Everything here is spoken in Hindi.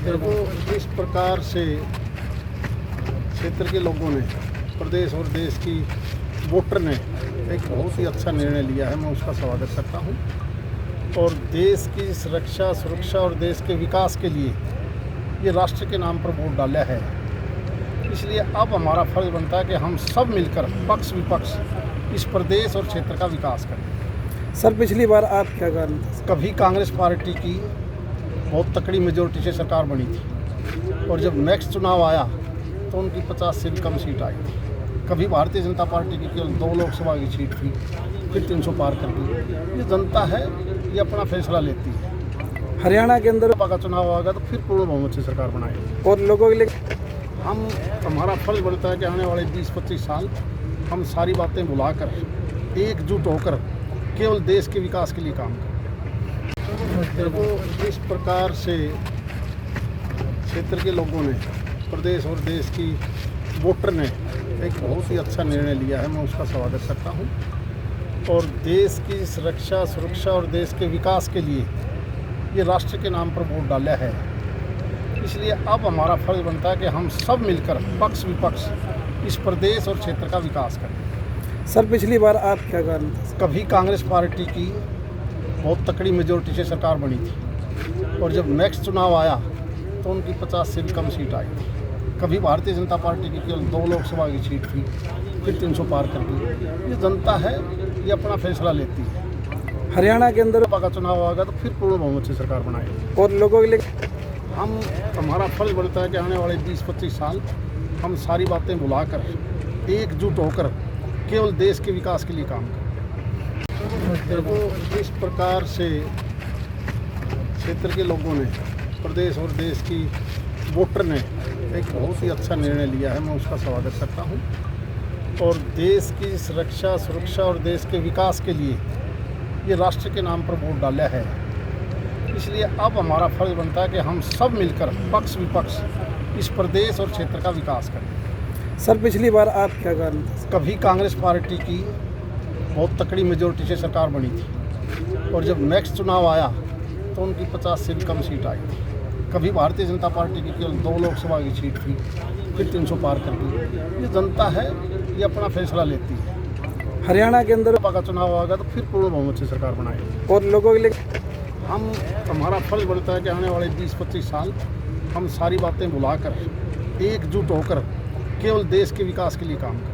देखो, इस प्रकार से क्षेत्र के लोगों ने, प्रदेश और देश की वोटर ने एक बहुत ही अच्छा निर्णय लिया है। मैं उसका स्वागत करता हूँ और देश की सुरक्षा और देश के विकास के लिए ये राष्ट्र के नाम पर वोट डाला है। इसलिए अब हमारा फर्ज बनता है कि हम सब मिलकर पक्ष विपक्ष इस प्रदेश और क्षेत्र का विकास करें। सर, पिछली बार आप क्या कारण था? कभी कांग्रेस पार्टी की बहुत तकड़ी मेजोरिटी से सरकार बनी थी और जब नेक्स्ट चुनाव आया तो उनकी 50 से भी कम सीट आई थी। कभी भारतीय जनता पार्टी की केवल 2 लोकसभा की सीट थी, फिर 300 पार कर दी। ये जनता है, ये अपना फैसला लेती है। हरियाणा के अंदर का चुनाव आएगा तो फिर पूर्ण बहुमत से सरकार बनाएगी और लोगों के लिए हमारा फर्ज बनता है कि आने वाले 20-25 साल हम सारी बातें भुलाकर एकजुट होकर केवल देश के विकास के लिए काम करें। देखो, इस प्रकार से क्षेत्र के लोगों ने, प्रदेश और देश की वोटर ने एक बहुत ही अच्छा निर्णय लिया है। मैं उसका स्वागत करता हूँ और देश की सुरक्षा और देश के विकास के लिए ये राष्ट्र के नाम पर वोट डाला है। इसलिए अब हमारा फर्ज बनता है कि हम सब मिलकर पक्ष विपक्ष इस प्रदेश और क्षेत्र का विकास करें। सर, पिछली बार आप क्या कारण था? कभी कांग्रेस पार्टी की बहुत तकड़ी मेजोरिटी से सरकार बनी थी और जब नेक्स्ट चुनाव आया तो उनकी 50 से भी कम सीट आई थी। कभी भारतीय जनता पार्टी की केवल 2 लोकसभा की सीट थी, फिर 300 पार कर दी। ये जनता है, ये अपना फैसला लेती है। हरियाणा के अंदर का चुनाव आएगा तो फिर पूर्ण बहुमत से सरकार बनाएगी और लोगों के लिए हमारा फर्ज बनता है कि आने वाले 20-25 साल हम सारी बातें भुलाकर एकजुट होकर केवल देश के विकास के लिए काम करें। देखो, इस प्रकार से क्षेत्र के लोगों ने, प्रदेश और देश की वोटर ने एक बहुत ही अच्छा निर्णय लिया है। मैं उसका स्वागत करता हूँ और देश की सुरक्षा और देश के विकास के लिए ये राष्ट्र के नाम पर वोट डाला है। इसलिए अब हमारा फर्ज बनता है कि हम सब मिलकर पक्ष विपक्ष इस प्रदेश और क्षेत्र का विकास करें। सर, पिछली बार आप क्या कारण था? कभी कांग्रेस पार्टी की बहुत तकड़ी मेजोरिटी से सरकार बनी थी और जब नेक्स्ट चुनाव आया तो उनकी 50 से भी कम सीट आई थी। कभी भारतीय जनता पार्टी की केवल 2 लोकसभा की सीट थी, फिर 300 पार कर दी। ये जनता है, ये अपना फैसला लेती है। हरियाणा के अंदर का चुनाव आएगा तो फिर पूर्ण बहुमत से सरकार बनाएगी और लोगों के लिए हमारा फर्ज बनता है कि आने वाले 20-25 साल हम सारी बातें भुलाकर एकजुट होकर केवल देश के विकास के लिए काम करें।